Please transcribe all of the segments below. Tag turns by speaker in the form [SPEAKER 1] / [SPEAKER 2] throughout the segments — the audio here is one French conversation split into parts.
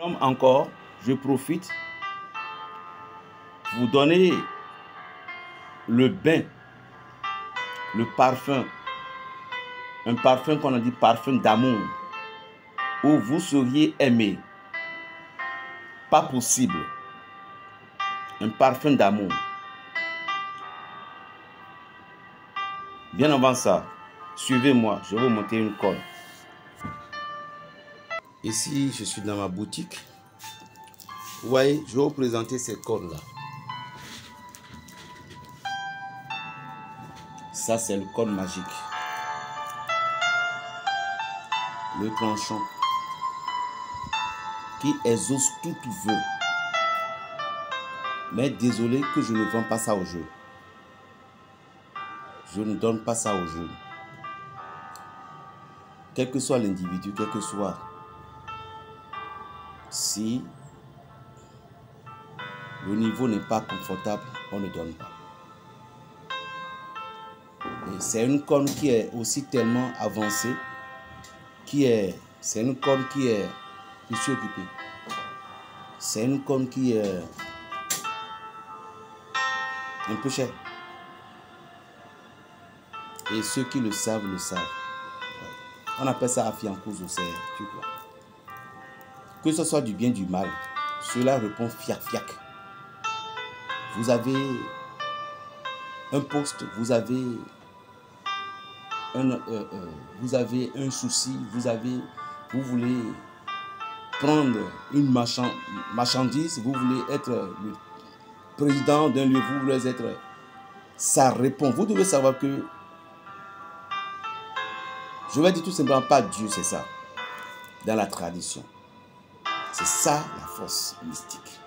[SPEAKER 1] Encore, je profite pour vous donner le bain, le parfum, un parfum qu'on a dit parfum d'amour, où vous seriez aimé. Pas possible. Un parfum d'amour. Bien avant ça, suivez-moi, je vais vous monter une colle. Ici, je suis dans ma boutique. Vous voyez, je vais vous présenter ces cordes-là. Ça, c'est le code magique. Le tranchant qui exauce tout vœu. Mais désolé que je ne vends pas ça au jeu. Je ne donne pas ça au jeu. Quel que soit l'individu, quel que soit, si le niveau n'est pas confortable, on ne donne pas. C'est une corne qui est aussi tellement avancée, c'est une corne qui est, je suis occupé. C'est une corne qui est un peu chère. Et ceux qui le savent, le savent. On appelle ça afiancouze au cerf, tu vois. Que ce soit du bien, du mal, cela répond fiac-fiac. Vous avez un poste, vous avez un souci, vous voulez prendre une marchandise, vous voulez être le président d'un lieu, vous voulez être... Ça répond. Vous devez savoir que, je vais dire tout simplement, pas Dieu, c'est ça, dans la tradition. C'est ça la force mystique.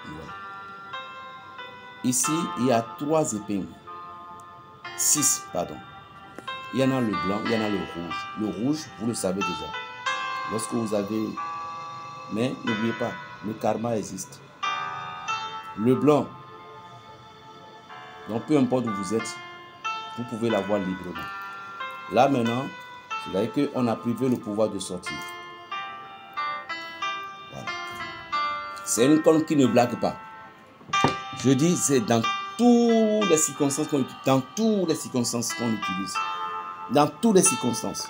[SPEAKER 1] Ouais. Ici, il y a 3 épingles. 6, pardon. Il y en a le blanc, il y en a le rouge. Le rouge, vous le savez déjà. Lorsque vous avez... Mais n'oubliez pas, le karma existe. Le blanc, donc peu importe où vous êtes, vous pouvez l'avoir librement. Là maintenant, c'est-à-dire qu'on a privé le pouvoir de sortir. Voilà. C'est une corne qui ne blague pas. Je dis, c'est dans toutes les circonstances qu'on utilise. Dans toutes les circonstances qu'on utilise. Dans toutes les circonstances.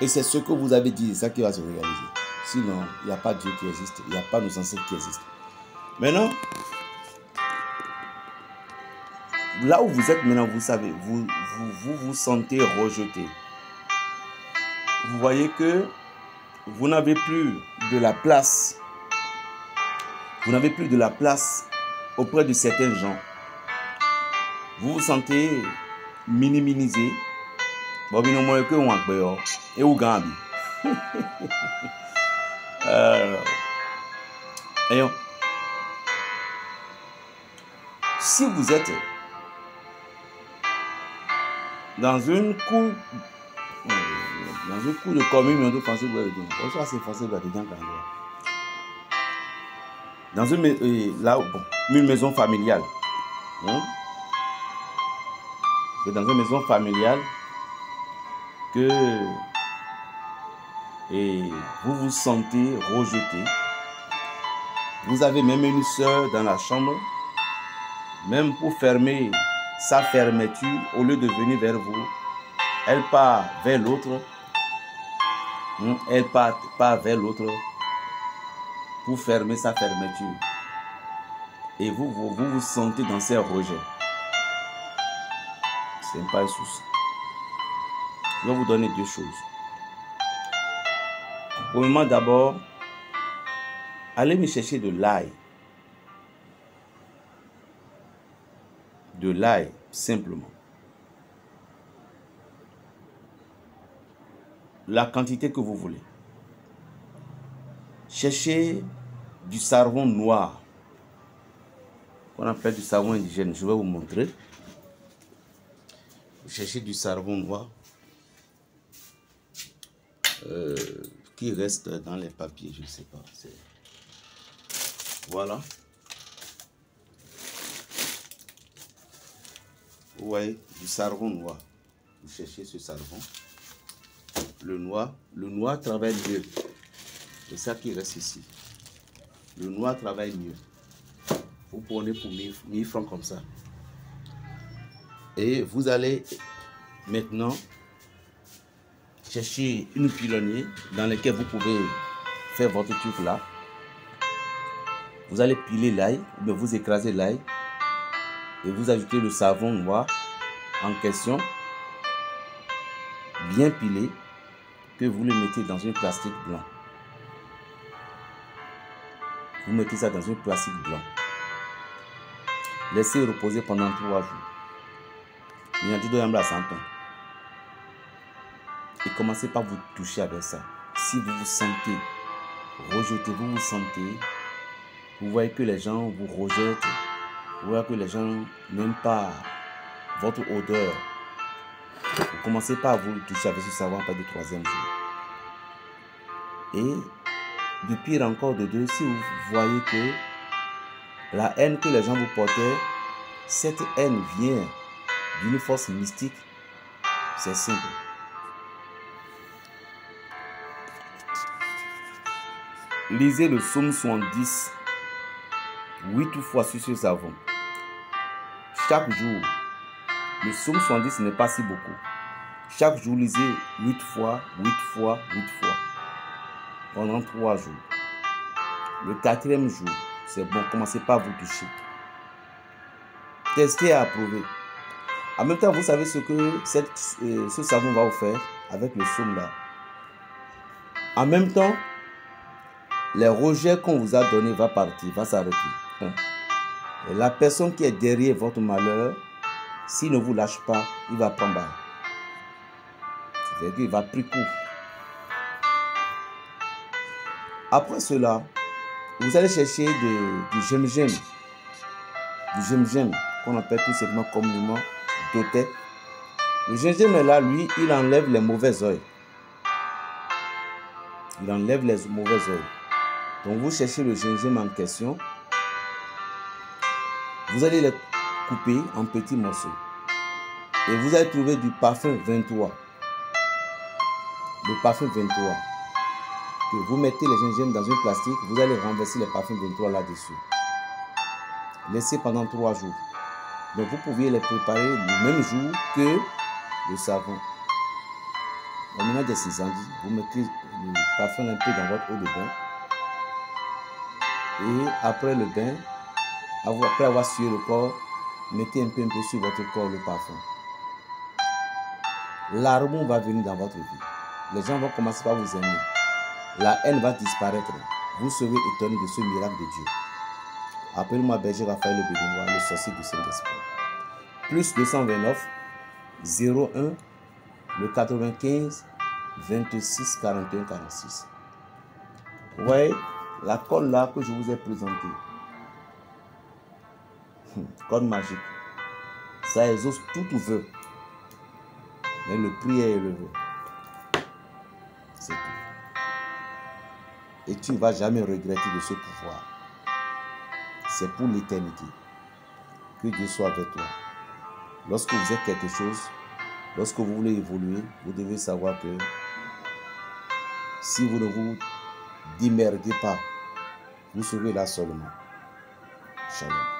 [SPEAKER 1] Et c'est ce que vous avez dit, c'est ça qui va se réaliser. Sinon, il n'y a pas Dieu qui existe. Il n'y a pas nos ancêtres qui existent. Maintenant, là où vous êtes maintenant, vous savez, vous sentez rejeté. Vous voyez que vous n'avez plus de la place. Vous n'avez plus de la place auprès de certains gens. Vous vous sentez minimisé. Et où Gambi. Si vous êtes dans une cour de commune de français, dans une maison familiale. C'est dans une maison familiale que vous vous sentez rejeté. Vous avez même une soeur dans la chambre. Même pour fermer sa fermeture, au lieu de venir vers vous, elle part vers l'autre. Elle part vers l'autre pour fermer sa fermeture. Et vous sentez dans ces rejets. Ce n'est pas un souci. Je vais vous donner 2 choses. Premièrement, d'abord, allez me chercher de l'ail. De l'ail, simplement. La quantité que vous voulez. Cherchez du savon noir. Qu'on appelle du savon indigène. Je vais vous montrer. Cherchez du savon noir. Qui reste dans les papiers, je ne sais pas. Voilà. Vous voyez, du savon noir. Vous cherchez ce savon. le noir travaille mieux. C'est ça qui reste ici. Le noir travaille mieux. Vous prenez pour 1000 francs comme ça. Et vous allez maintenant chercher une pilonnière dans laquelle vous pouvez faire votre truc là. Vous allez piler l'ail, ou bien vous écrasez l'ail et vous ajoutez le savon noir en question, bien pilé, que vous le mettez dans un plastique blanc. Vous mettez ça dans un plastique blanc. Laissez reposer pendant 3 jours. Il y a du doigt à 100 ans. Et commencez par vous toucher avec ça. Si vous vous sentez rejeté, vous vous sentez, vous voyez que les gens vous rejettent, vous voyez que les gens n'aiment pas votre odeur, vous commencez par vous toucher avec ce savon après le 3e jour. Et de pire encore de 2, si vous voyez que la haine que les gens vous portaient, cette haine vient d'une force mystique, c'est simple. Lisez le psaume 70 8 fois sur ce savon. Chaque jour, le psaume 70 n'est pas si beaucoup. Chaque jour, lisez 8 fois, 8 fois, 8 fois. Pendant 3 jours. Le 4e jour, c'est bon, commencez pas à vous toucher. Testez et approuvez. En même temps, vous savez ce que ce savon va vous faire avec le psaume là. En même temps, les rejets qu'on vous a donnés va partir, va s'arrêter. Et la personne qui est derrière votre malheur, s'il ne vous lâche pas, il va prendre balle. C'est-à-dire qu'il va prendre coup. Après cela, vous allez chercher du gingembre. Du gingembre, qu'on appelle tout simplement communément doté. Le gingembre là, lui, il enlève les mauvais oeils. Il enlève les mauvais oeils. Donc vous cherchez le gingembre en question. Vous allez les couper en petits morceaux. Et vous allez trouver du parfum 23. Le parfum 23. Que vous mettez les gingembre dans un plastique. Vous allez renverser les parfums 23 là-dessus. Laissez pendant 3 jours. Donc vous pouvez les préparer le même jour que le savon. Au moment des incendies, vous mettez le parfum un peu dans votre eau de bain. Et après le bain, après avoir sué le corps, mettez un peu sur votre corps le parfum. L'arôme va venir dans votre vie. Les gens vont commencer par vous aimer. La haine va disparaître. Vous serez étonné de ce miracle de Dieu. Appelle-moi Berger Raphaël Le Béninois, le sorcier du Saint-Esprit. Plus 229 01 le 95 26 41 46. Vous voyez la colle là que je vous ai présentée. Code magique. Ça exauce tout vœu. Mais le prix est élevé. C'est tout. Et tu ne vas jamais regretter de ce pouvoir. C'est pour l'éternité. Que Dieu soit avec toi. Lorsque vous êtes quelque chose, lorsque vous voulez évoluer, vous devez savoir que si vous ne vous démerdez pas, vous serez là seulement. Shalom.